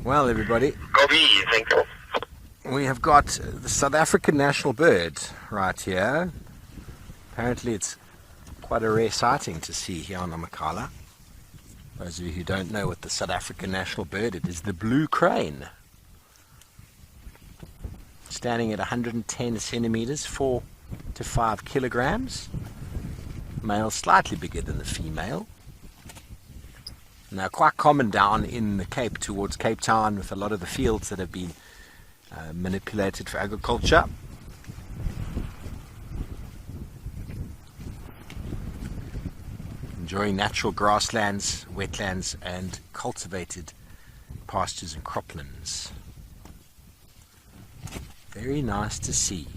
Well, everybody, Gobi, thank you. we have got the South African national bird right here. Apparently it's quite a rare sighting to see here on Amakhala. Those of you who don't know what the South African national bird is the blue crane. Standing at 110 centimeters, 4 to 5 kilograms. Male slightly bigger than the female. Now, quite common down in the Cape towards Cape Town with a lot of the fields that have been manipulated for agriculture. Enjoying natural grasslands, wetlands and cultivated pastures and croplands. Very nice to see.